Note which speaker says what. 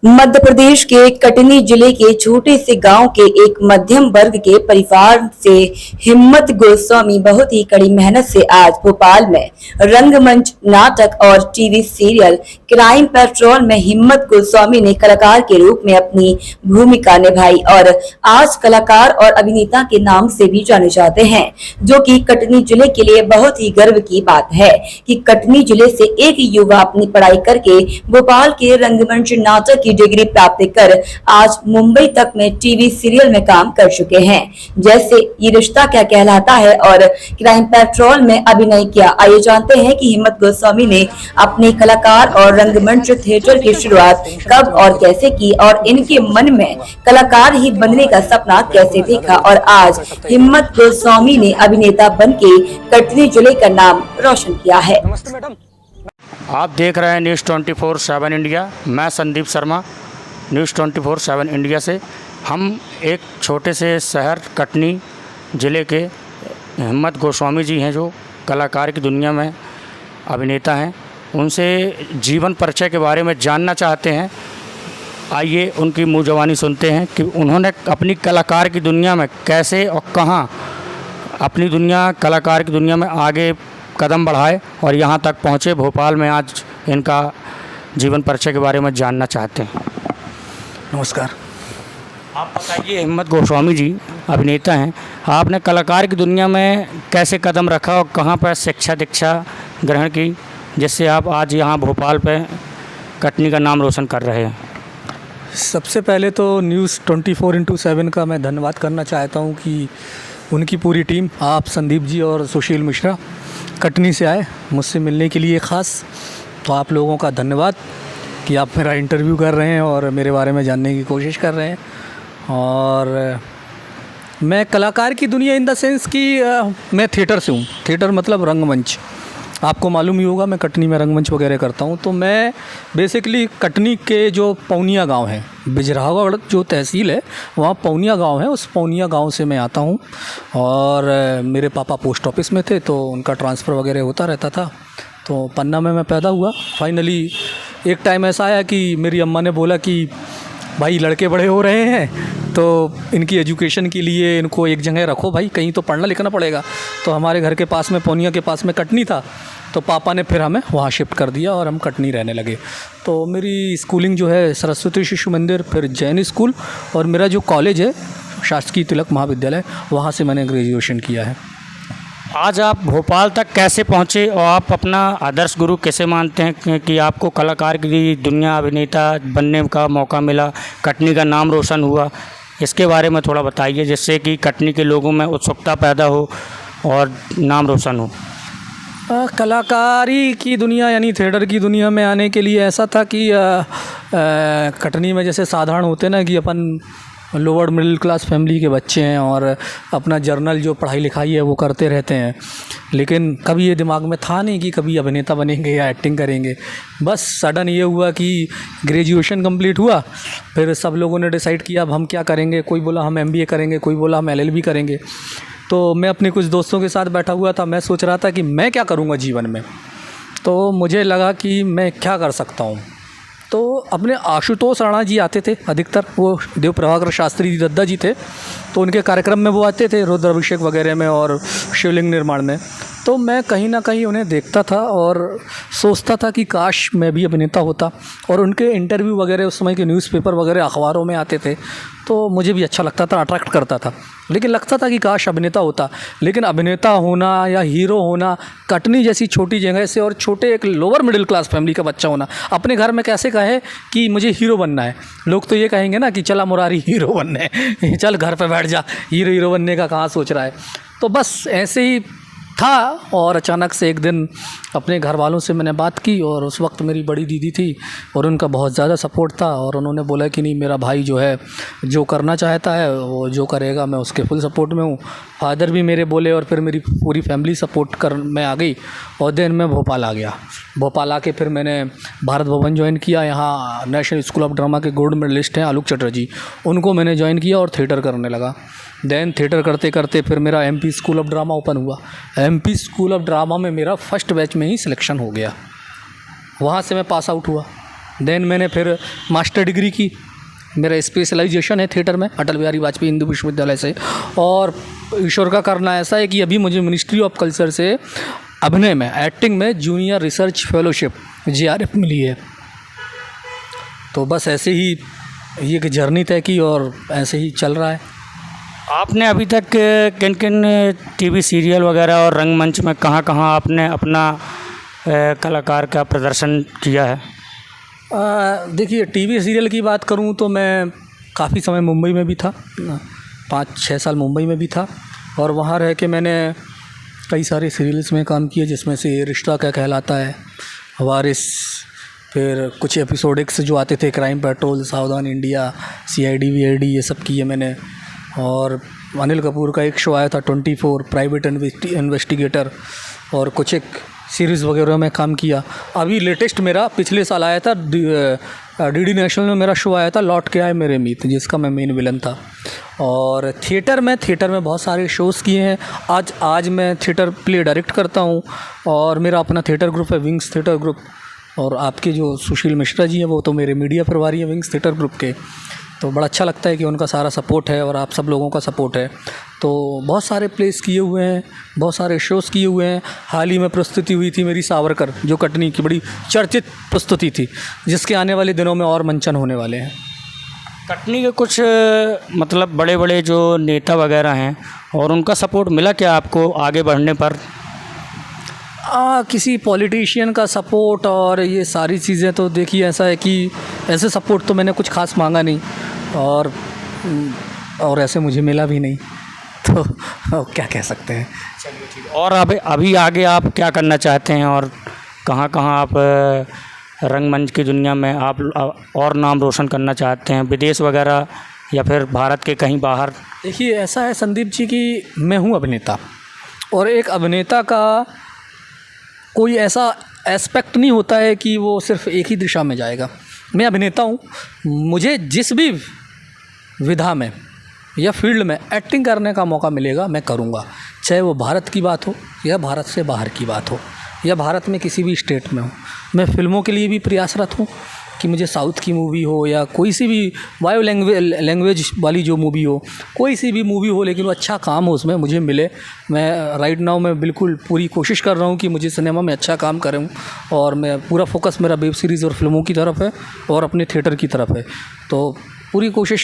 Speaker 1: मध्य प्रदेश के कटनी जिले के छोटे से गांव के एक मध्यम वर्ग के परिवार से हिम्मत गोस्वामी बहुत ही कड़ी मेहनत से आज भोपाल में रंगमंच, नाटक और टीवी सीरियल क्राइम पेट्रोल में हिम्मत गोस्वामी ने कलाकार के रूप में अपनी भूमिका निभाई और आज कलाकार और अभिनेता के नाम से भी जाने जाते हैं, जो कि कटनी जिले के लिए बहुत ही गर्व की बात है कि कटनी जिले से एक युवा अपनी पढ़ाई करके भोपाल के रंगमंच, नाटक की डिग्री प्राप्त कर आज मुंबई तक में टीवी सीरियल में काम कर चुके हैं, जैसे ये रिश्ता क्या कहलाता है और क्राइम पेट्रोल में अभिनय किया। आइए जानते हैं कि हिम्मत गोस्वामी ने अपने कलाकार और रंगमंच थिएटर की शुरुआत कब और कैसे की और इनके मन में कलाकार ही बनने का सपना कैसे देखा और आज हिम्मत गोस्वामी ने अभिनेता बनके कटनी जिले का नाम रोशन किया है।
Speaker 2: आप देख रहे हैं न्यूज़ 24/7 इंडिया। मैं संदीप शर्मा, न्यूज़ 24/7 इंडिया से। हम एक छोटे से शहर कटनी ज़िले के हिम्मत गोस्वामी जी हैं, जो कलाकार की दुनिया में अभिनेता हैं। उनसे जीवन परिचय के बारे में जानना चाहते हैं। आइए उनकी मुँह ज़बानी सुनते हैं कि उन्होंने अपनी कलाकार की दुनिया में कैसे और कहाँ अपनी कलाकार की दुनिया में आगे कदम बढ़ाए और यहाँ तक पहुँचे। भोपाल में आज इनका जीवन परिचय के बारे में जानना चाहते हैं।
Speaker 3: नमस्कार।
Speaker 2: आप बताइए, हिम्मत गोस्वामी जी अभिनेता हैं, आपने कलाकार की दुनिया में कैसे कदम रखा और कहाँ पर शिक्षा दीक्षा ग्रहण की, जिससे आप आज यहाँ भोपाल पे कटनी का नाम रोशन कर रहे हैं?
Speaker 3: सबसे पहले तो न्यूज़ 24/7 का मैं धन्यवाद करना चाहता हूँ कि उनकी पूरी टीम, आप संदीप जी और सुशील मिश्रा कटनी से आए मुझसे मिलने के लिए ख़ास। तो आप लोगों का धन्यवाद कि आप मेरा इंटरव्यू कर रहे हैं और मेरे बारे में जानने की कोशिश कर रहे हैं। और मैं कलाकार की दुनिया इन द सेंस कि मैं थिएटर से हूँ। थिएटर मतलब रंगमंच, आपको मालूम ही होगा, मैं कटनी में रंगमंच वगैरह करता हूँ। तो मैं बेसिकली कटनी के जो पौनिया गांव है, बिजरावड़ जो तहसील है, वहाँ पौनिया गांव है, उस पौनिया गांव से मैं आता हूँ। और मेरे पापा पोस्ट ऑफिस में थे तो उनका ट्रांसफ़र वगैरह होता रहता था। तो पन्ना में मैं पैदा हुआ। फाइनली एक टाइम ऐसा आया कि मेरी अम्मा ने बोला कि भाई लड़के बड़े हो रहे हैं तो इनकी एजुकेशन के लिए इनको एक जगह रखो भाई, कहीं तो पढ़ना लिखना पड़ेगा। तो हमारे घर के पास में पौनिया के पास में कटनी था, तो पापा ने फिर हमें वहाँ शिफ्ट कर दिया और हम कटनी रहने लगे। तो मेरी स्कूलिंग जो है सरस्वती शिशु मंदिर, फिर जैन स्कूल, और मेरा जो कॉलेज है शासकीय तिलक महाविद्यालय, वहाँ से मैंने ग्रेजुएशन किया है।
Speaker 2: आज आप भोपाल तक कैसे पहुँचे और आप अपना आदर्श गुरु कैसे मानते हैं कि आपको कलाकार की दुनिया अभिनेता बनने का मौका मिला, कटनी का नाम रोशन हुआ? इसके बारे में थोड़ा बताइए, जिससे कि कटनी के लोगों में उत्सुकता पैदा हो और नाम रोशन हो।
Speaker 3: कलाकारी की दुनिया यानी थिएटर की दुनिया में आने के लिए ऐसा था कि कटनी में जैसे साधारण होते ना कि अपन लोअर मिडिल क्लास फैमिली के बच्चे हैं और अपना जर्नल जो पढ़ाई लिखाई है वो करते रहते हैं, लेकिन कभी ये दिमाग में था नहीं कि कभी अभिनेता बनेंगे या एक्टिंग करेंगे। बस सडन ये हुआ कि ग्रेजुएशन कंप्लीट हुआ, फिर सब लोगों ने डिसाइड किया अब हम क्या करेंगे। कोई बोला हम MBA करेंगे, कोई बोला हम LLB करेंगे। तो मैं अपने कुछ दोस्तों के साथ बैठा हुआ था, मैं सोच रहा था कि मैं क्या करूँगा जीवन में। तो मुझे लगा कि मैं क्या कर सकता हूँ। तो अपने आशुतोष राणा जी आते थे अधिकतर, वो देव प्रभाकर शास्त्री दद्दा जी थे, तो उनके कार्यक्रम में वो आते थे रुद्राभिषेक वगैरह में और शिवलिंग निर्माण में। तो मैं कहीं ना कहीं उन्हें देखता था और सोचता था कि काश मैं भी अभिनेता होता। और उनके इंटरव्यू वगैरह उस समय के न्यूज़पेपर वगैरह अखबारों में आते थे, तो मुझे भी अच्छा लगता था, अट्रैक्ट करता था। लेकिन लगता था कि काश अभिनेता होता। लेकिन अभिनेता होना या हीरो होना, कटनी जैसी छोटी जगह से और छोटे एक लोअर मिडिल क्लास फैमिली का बच्चा होना, अपने घर में कैसे कहे कि मुझे हीरो बनना है। लोग तो ये कहेंगे ना कि चला मुरारी हीरो बनने, चल घर पे बैठ जा, हीरो बनने का कहाँ सोच रहा है। तो बस ऐसे ही था। और अचानक से एक दिन अपने घर वालों से मैंने बात की और उस वक्त मेरी बड़ी दीदी थी और उनका बहुत ज़्यादा सपोर्ट था। और उन्होंने बोला कि नहीं, मेरा भाई जो है जो करना चाहता है वो जो करेगा, मैं उसके फुल सपोर्ट में हूँ। फादर भी मेरे बोले और फिर मेरी पूरी फैमिली सपोर्ट कर में आ गई। और देन मैं भोपाल आ गया। भोपाल आके फिर मैंने भारत भवन ज्वाइन किया। यहाँ नेशनल स्कूल ऑफ ड्रामा के गोल्ड मेडलिस्ट हैं आलोक चटर्जी, उनको मैंने ज्वाइन किया और थिएटर करने लगा। देन थिएटर करते करते फिर मेरा MP school of drama open हुआ। MP स्कूल ऑफ ड्रामा में मेरा फर्स्ट बैच में ही सिलेक्शन हो गया। वहाँ से मैं पास आउट हुआ। देन मैंने फिर मास्टर डिग्री की। मेरा स्पेशलाइजेशन है थिएटर में, अटल बिहारी वाजपेयी हिंदू विश्वविद्यालय से। और ईश्वर का करना ऐसा है कि अभी मुझे मिनिस्ट्री ऑफ कल्चर से अभिनय में, एक्टिंग में जूनियर रिसर्च फेलोशिप JRF मिली है। तो बस ऐसे ही ये एक जर्नी तय की और ऐसे ही चल रहा है।
Speaker 2: आपने अभी तक किन किन टीवी सीरियल वगैरह और रंगमंच में कहाँ कहाँ आपने अपना कलाकार का प्रदर्शन किया है?
Speaker 3: देखिए, टीवी सीरियल की बात करूं तो मैं काफ़ी समय मुंबई में भी था, 5-6 साल मुंबई में भी था। और वहाँ रह के मैंने कई सारे सीरियल्स में काम किया, जिसमें से रिश्ता क्या कहलाता है, वारिस, फिर कुछ एपिसोडिक्स जो आते थे, क्राइम पेट्रोल, सावधान इंडिया, CID VID, ये सब किए मैंने। और अनिल कपूर का एक शो आया था 24 प्राइवेट इन्वेस्टिगेटर, और कुछ एक सीरीज़ वगैरह में काम किया। अभी लेटेस्ट मेरा पिछले साल आया था DD नेशनल में मेरा शो आया था लौट के आए मेरे मीत, जिसका मैं मेन विलन था। और थिएटर में बहुत सारे शोज़ किए हैं। आज मैं थिएटर प्ले डायरेक्ट करता हूँ और मेरा अपना थिएटर ग्रुप है, विंग्स थिएटर ग्रुप। और आपके जो सुशील मिश्रा जी हैं वो तो मेरे मीडिया प्रभारी हैं विंग्स थिएटर ग्रुप के। तो बड़ा अच्छा लगता है कि उनका सारा सपोर्ट है और आप सब लोगों का सपोर्ट है। तो बहुत सारे प्लेस किए हुए हैं, बहुत सारे शोज़ किए हुए हैं। हाल ही में प्रस्तुति हुई थी मेरी सावरकर, जो कटनी की बड़ी चर्चित प्रस्तुति थी, जिसके आने वाले दिनों में और मंचन होने वाले हैं।
Speaker 2: कटनी के कुछ मतलब बड़े बड़े जो नेता वगैरह हैं, और उनका सपोर्ट मिला क्या आपको आगे बढ़ने पर?
Speaker 3: किसी पॉलिटिशियन का सपोर्ट और ये सारी चीज़ें तो देखिए, ऐसा है कि ऐसे सपोर्ट तो मैंने कुछ खास मांगा नहीं, और ऐसे मुझे मिला भी नहीं, तो क्या कह सकते हैं।
Speaker 2: चलिए ठीक है। और अभी आगे आप क्या करना चाहते हैं, और कहाँ कहाँ आप रंगमंच की दुनिया में आप और नाम रोशन करना चाहते हैं, विदेश वगैरह या फिर भारत के कहीं बाहर?
Speaker 3: देखिए, ऐसा है संदीप जी कि मैं हूँ अभिनेता, और एक अभिनेता का कोई ऐसा एस्पेक्ट नहीं होता है कि वो सिर्फ एक ही दिशा में जाएगा। मैं अभिनेता हूँ, मुझे जिस भी विधा में या फील्ड में एक्टिंग करने का मौका मिलेगा मैं करूँगा, चाहे वो भारत की बात हो या भारत से बाहर की बात हो या भारत में किसी भी स्टेट में हो। मैं फ़िल्मों के लिए भी प्रयासरत हूँ कि मुझे साउथ की मूवी हो या कोई सी भी बायो लैंग्वेज वाली जो मूवी हो, कोई सी भी मूवी हो, लेकिन वो अच्छा काम हो उसमें मुझे मिले। मैं राइट नाउ मैं बिल्कुल पूरी कोशिश कर रहा हूँ कि मुझे सिनेमा में अच्छा काम करूँ, और मैं पूरा फोकस मेरा वेब सीरीज़ और फिल्मों की तरफ है और अपने थिएटर की तरफ है। तो पूरी कोशिश